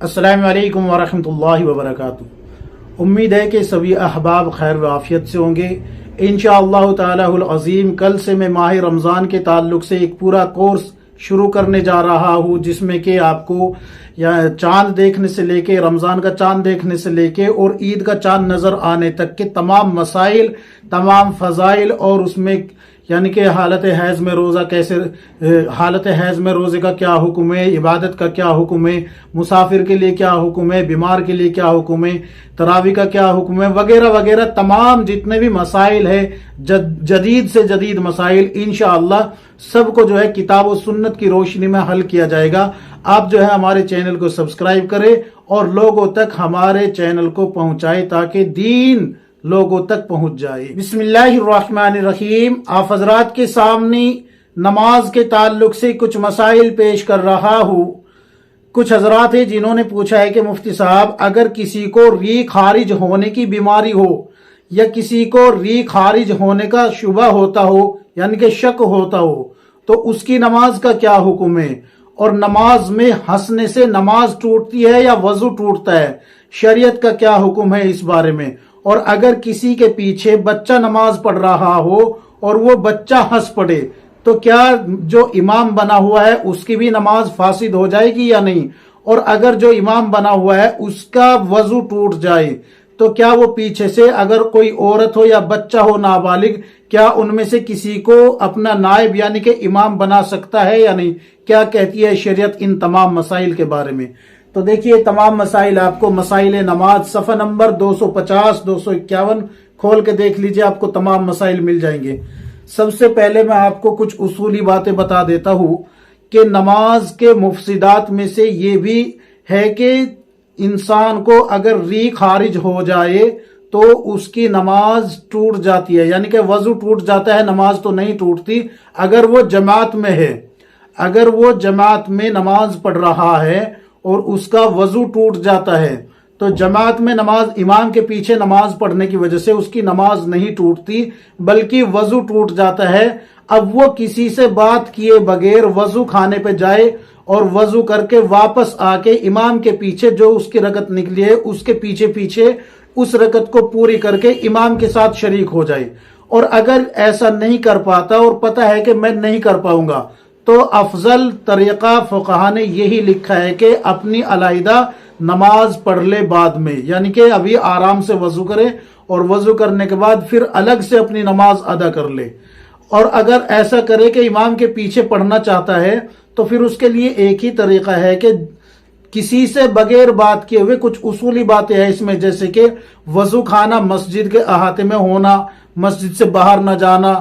अस्सलाम वालेकुम वरहमतुल्लाहि वबरकातुह। उम्मीद है कि सभी अहबाब खैर व आफियत से होंगे। इंशाअल्लाह तालाहुल अज़ीम कल से मैं माह रमज़ान के ताल्लुक से एक पूरा कोर्स शुरू करने जा रहा हूँ, जिसमें कि आपको या चांद देखने से लेके, रमज़ान का चांद देखने से लेके और ईद का चांद नज़र आने तक के तमाम मसाइल, तमाम फ़ज़ाइल और उसमें यानी कि हालत हैज़ में रोज़ा कैसे, हालत हैज़ में रोज़े का क्या हुक्म है, इबादत का क्या हुक्म है, मुसाफिर के लिए क्या हुक्म है, बीमार के लिए क्या हुक्म है, तरावी का क्या हुक्म है, वगैरह वगैरह तमाम जितने भी मसाइल है, जदीद से जदीद मसाइल इंशाअल्लाह सबको जो है किताब और सुन्नत की रोशनी में हल किया जाएगा। आप जो है हमारे चैनल को सब्सक्राइब करें और लोगों तक हमारे चैनल को पहुंचाए ताकि दीन लोगों तक पहुंच जाए। बिस्मिल्लाहिर्रहमानिर्रहीम। आप हजरात के सामने नमाज के ताल्लुक से कुछ मसाइल पेश कर रहा हूँ। कुछ हजरात हैं जिन्होंने पूछा है कि मुफ्ती साहब, अगर किसी को री खारिज होने की बीमारी हो या किसी को री खारिज होने का शुबा होता हो, यानी कि शक होता हो, तो उसकी नमाज का क्या हुक्म है, और नमाज में हंसने से नमाज टूटती है या वजू टूटता है, शरीयत का क्या हुक्म है इस बारे में। और अगर किसी के पीछे बच्चा नमाज पढ़ रहा हो और वो बच्चा हंस पड़े तो क्या जो इमाम बना हुआ है उसकी भी नमाज फासिद हो जाएगी या नहीं, और अगर जो इमाम बना हुआ है उसका वजू टूट जाए तो क्या वो पीछे से अगर कोई औरत हो या बच्चा हो नाबालिग, क्या उनमें से किसी को अपना नायब यानी कि इमाम बना सकता है या नहीं, क्या कहती है शरीयत इन तमाम मसाइल के बारे में। तो देखिए तमाम मसाइल आपको मसाइल नमाज सफ़ा नंबर 250 251 खोल के देख लीजिए, आपको तमाम मसाइल मिल जाएंगे। सबसे पहले मैं आपको कुछ उसूली बातें बता देता हूँ कि नमाज के मुफसिदात में से ये भी है कि इंसान को अगर री खारिज हो जाए तो उसकी नमाज टूट जाती है, यानी कि वजू टूट जाता है, नमाज तो नहीं टूटती। अगर वो जमात में है, अगर वो जमात में नमाज पढ़ रहा है और उसका वजू टूट जाता है तो जमात में नमाज, इमाम के पीछे नमाज पढ़ने की वजह से उसकी नमाज नहीं टूटती बल्कि वजू टूट जाता है। अब वो किसी से बात किए बगैर वजू खाने पे जाए और वजू करके वापस आके इमाम के पीछे जो उसकी रकत निकली है उसके पीछे पीछे उस रकत को पूरी करके इमाम के साथ शरीक हो जाए। और अगर ऐसा नहीं कर पाता और पता है कि मैं नहीं कर पाऊंगा तो अफजल तरीका फुकहा ने यही लिखा है कि अपनी अलहदा नमाज पढ़ ले बाद में, यानी कि अभी आराम से वजू करे और वजू करने के बाद फिर अलग से अपनी नमाज अदा कर ले। और अगर ऐसा करे कि इमाम के पीछे पढ़ना चाहता है तो फिर उसके लिए एक ही तरीका है कि किसी से बगैर बात किए हुए कुछ उसूली बातें हैं इसमें, जैसे कि वजू खाना, मस्जिद के अहाते में होना, मस्जिद से बाहर न जाना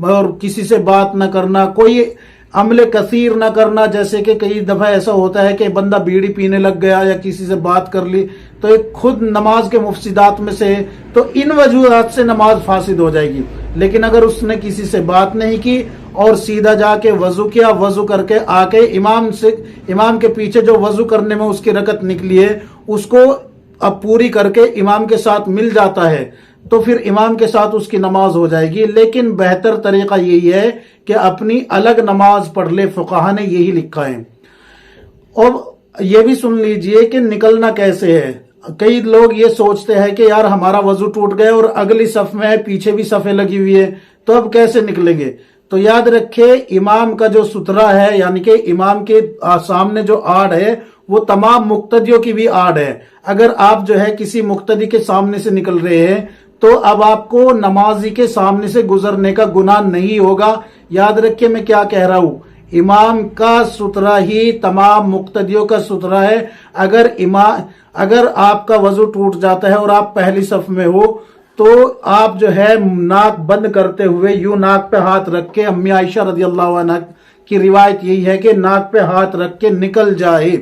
और किसी से बात न करना, कोई अमले कसीर न करना, जैसे कि कई दफा ऐसा होता है कि बंदा बीड़ी पीने लग गया या किसी से बात कर ली तो एक खुद नमाज के मुफसिदात में से, तो इन वजूहात से नमाज फासिद हो जाएगी। लेकिन अगर उसने किसी से बात नहीं की और सीधा जाके वजू किया, वजू करके आके इमाम के पीछे जो वजू करने में उसकी रकत निकली है उसको अब पूरी करके इमाम के साथ मिल जाता है तो फिर इमाम के साथ उसकी नमाज हो जाएगी। लेकिन बेहतर तरीका यही है कि अपनी अलग नमाज पढ़ ले, फुकाहा ने यही लिखा है। और ये भी सुन लीजिए कि निकलना कैसे है। कई लोग ये सोचते हैं कि यार हमारा वजू टूट गया और अगली सफ में है, पीछे भी सफे लगी हुई है, तो अब कैसे निकलेंगे। तो याद रखे इमाम का जो सुतरा है, यानी कि इमाम के सामने जो आड़ है वो तमाम मुक्तदियों की भी आड़ है। अगर आप जो है किसी मुक्तदी के सामने से निकल रहे हैं तो अब आपको नमाजी के सामने से गुजरने का गुनाह नहीं होगा। याद रखिए मैं क्या कह रहा हूं, इमाम का सुतरा ही तमाम मुक्तदियों का सुतरा है। अगर आपका वजू टूट जाता है और आप पहली सफ में हो तो आप जो है नाक बंद करते हुए यूं नाक पे हाथ रख के, अम्मी आयशा रदियल्लाहु अन्हा की रिवायत यही है कि नाक पे हाथ रख के निकल जाए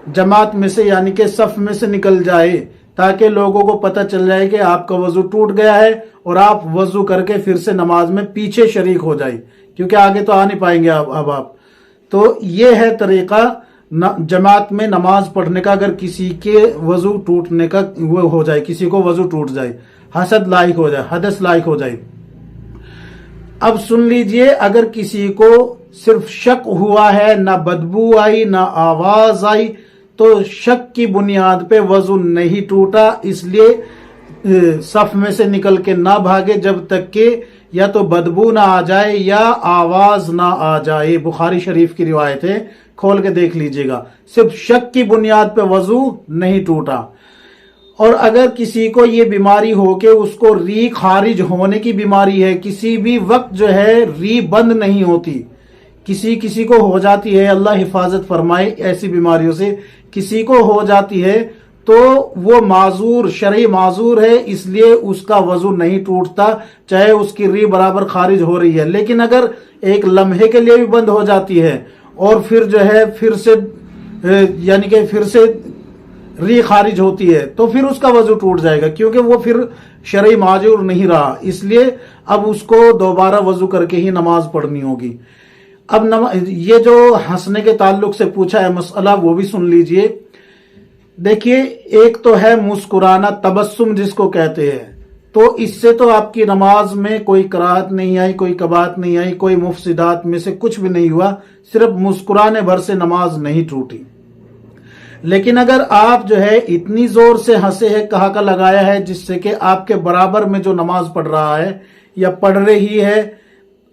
जमात में से, यानी कि सफ में से निकल जाए, ताकि लोगों को पता चल जाए कि आपका वजू टूट गया है और आप वजू करके फिर से नमाज में पीछे शरीक हो जाए, क्योंकि आगे तो आ नहीं पाएंगे अब आप। तो ये है तरीका जमात में नमाज पढ़ने का। अगर किसी के वजू टूटने का वो हो जाए, किसी को वजू टूट जाए, हसद लायक हो जाए, हदस लायक हो जाए। अब सुन लीजिए, अगर किसी को सिर्फ शक हुआ है, ना बदबू आई ना आवाज आई, تو شک کی بنیاد پہ وضو نہیں ٹوٹا، اس لیے صف میں سے نکل کے نہ بھاگے جب تک کہ یا تو بدبو نہ آ جائے یا آواز نہ آ جائے۔ بخاری شریف کی روایت ہے، کھول کے دیکھ لیجئے گا۔ صرف شک کی بنیاد پہ وضو نہیں ٹوٹا۔ اور اگر کسی کو یہ بیماری ہو کہ اس کو ری خارج ہونے کی بیماری ہے، کسی بھی وقت جو ہے ری بند نہیں ہوتی، کسی کو ہو جاتی ہے، اللہ حفاظت فرمائے ایسی بیماریوں سے، کسی کو ہو جاتی ہے تو وہ معذور، شرعی معذور ہے، اس لیے اس کا وضو نہیں ٹوٹتا چاہے اس کی ری برابر خارج ہو رہی ہے۔ لیکن اگر ایک لمحے کے لیے بھی بند ہو جاتی ہے اور پھر جو ہے پھر سے ری خارج ہوتی ہے تو پھر اس کا وضو ٹوٹ جائے گا، کیونکہ وہ پھر شرعی معذور نہیں رہا، اس لیے اب اس کو دوبارہ وضو کر کے ہی نماز پڑھنی ہوگی۔ اب یہ جو ہنسنے کے تعلق سے پوچھا ہے مسئلہ وہ بھی سن لیجئے۔ دیکھیے، ایک تو ہے مسکرانا، تبسم جس کو کہتے ہیں، تو اس سے تو آپ کی نماز میں کوئی کراہت نہیں آئی، کوئی کباہت نہیں آئی، کوئی مفسدات میں سے کچھ بھی نہیں ہوا، صرف مسکرانے بھر سے نماز نہیں ٹوٹی۔ لیکن اگر آپ جو ہے اتنی زور سے ہنسے ہے، کہا لگایا ہے جس سے کہ آپ کے برابر میں جو نماز پڑھ رہا ہے یا پڑھ رہی ہے،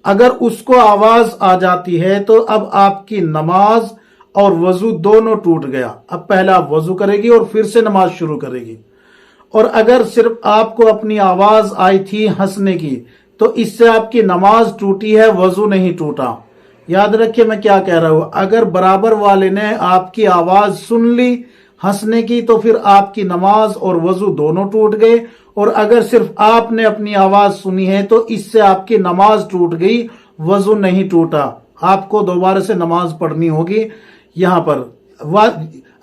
اگر اس کو آواز آ جاتی ہے تو اب آپ کی نماز اور وضو دونوں ٹوٹ گیا۔ اب پہلا آپ وضو کرے گی اور پھر سے نماز شروع کرے گی۔ اور اگر صرف آپ کو اپنی آواز آئی تھی ہنسنے کی تو اس سے آپ کی نماز ٹوٹی ہے، وضو نہیں ٹوٹا۔ یاد رکھیے میں کیا کہہ رہا ہوں، اگر برابر والے نے آپ کی آواز سن لی ہنسنے کی تو پھر آپ کی نماز اور وضو دونوں ٹوٹ گئے، اور اگر صرف آپ نے اپنی آواز سنی ہے تو اس سے آپ کی نماز ٹوٹ گئی، وضو نہیں ٹوٹا۔ آپ کو دوبارہ سے نماز پڑھنی ہوگی۔ یہاں پر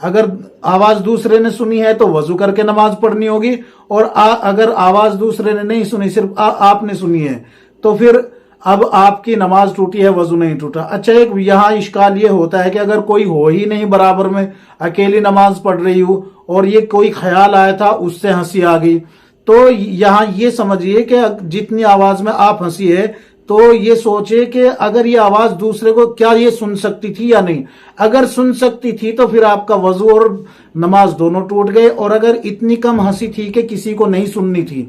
اگر آواز دوسرے نے سنی ہے تو وضو کر کے نماز پڑھنی ہوگی، اور اگر آواز دوسرے نے نہیں سنی، صرف آپ نے سنی ہے، تو پھر اب آپ کی نماز ٹوٹی ہے، وضو نہیں ٹوٹا۔ اچھا، ایک یہاں اشکال یہ ہوتا ہے کہ اگر کوئی ہو ہی نہیں برابر میں، اکیلی نماز پڑھ رہی ہوں اور یہ کوئی خیال آیا تھا، اس سے ہنسی آ گئی، تو یہاں یہ سمجھیے کہ جتنی آواز میں آپ ہنسی ہے تو یہ سوچے کہ اگر یہ آواز دوسرے کو کیا یہ سن سکتی تھی یا نہیں۔ اگر سن سکتی تھی تو پھر آپ کا وضو اور نماز دونوں ٹوٹ گئے، اور اگر اتنی کم ہنسی تھی کہ کسی کو نہیں سننی تھی،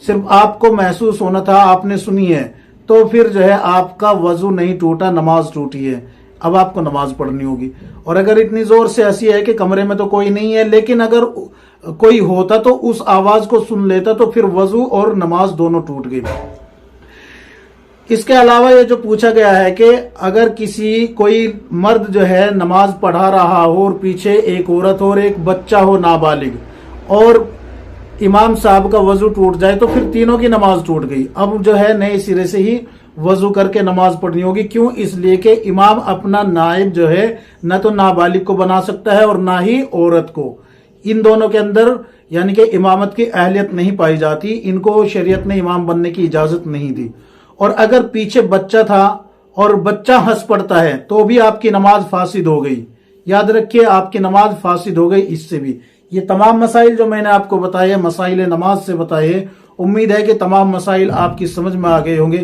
صرف آپ کو محسوس ہونا تھا، آپ نے سنی ہے، تو پھر جو ہے آپ کا وضو نہیں ٹوٹا، نماز ٹوٹی ہے۔ اب آپ کو نماز پڑھنی ہوگی۔ اور اگر اتنی زور سے ہنسی ہے کہ کمرے میں تو کوئی نہیں ہے، لیکن اگر کوئی ہوتا تو اس آواز کو سن لیتا تو پھر وضو اور نماز دونوں ٹوٹ گئی۔ اس کے علاوہ یہ جو پوچھا گیا ہے کہ اگر کوئی مرد جو ہے نماز پڑھا رہا ہو اور پیچھے ایک عورت ہو اور ایک بچہ ہو نابالغ، اور امام صاحب کا وضو ٹوٹ جائے تو پھر تینوں کی نماز ٹوٹ گئی۔ اب جو ہے نئے سرے سے ہی وضو کر کے نماز پڑھنی ہوگی۔ کیوں؟ اس لیے کہ امام اپنا نائب جو ہے نہ تو نابالغ کو بنا سکتا ہے اور نہ ہی عورت کو۔ ان دونوں کے اندر یعنی کہ امامت کی اہلیت نہیں پائی جاتی، ان کو شریعت نے امام بننے کی اجازت نہیں دی۔ اور اگر پیچھے بچہ تھا اور بچہ ہنس پڑتا ہے تو بھی آپ کی نماز فاسد ہو گئی۔ یاد رکھیے، آپ کی نماز فاسد ہو گئی اس سے بھی۔ یہ تمام مسائل جو میں نے آپ کو بتائے، مسائل نماز سے بتائے، امید ہے کہ تمام مسائل آپ کی سمجھ میں آ گئے ہوں گے۔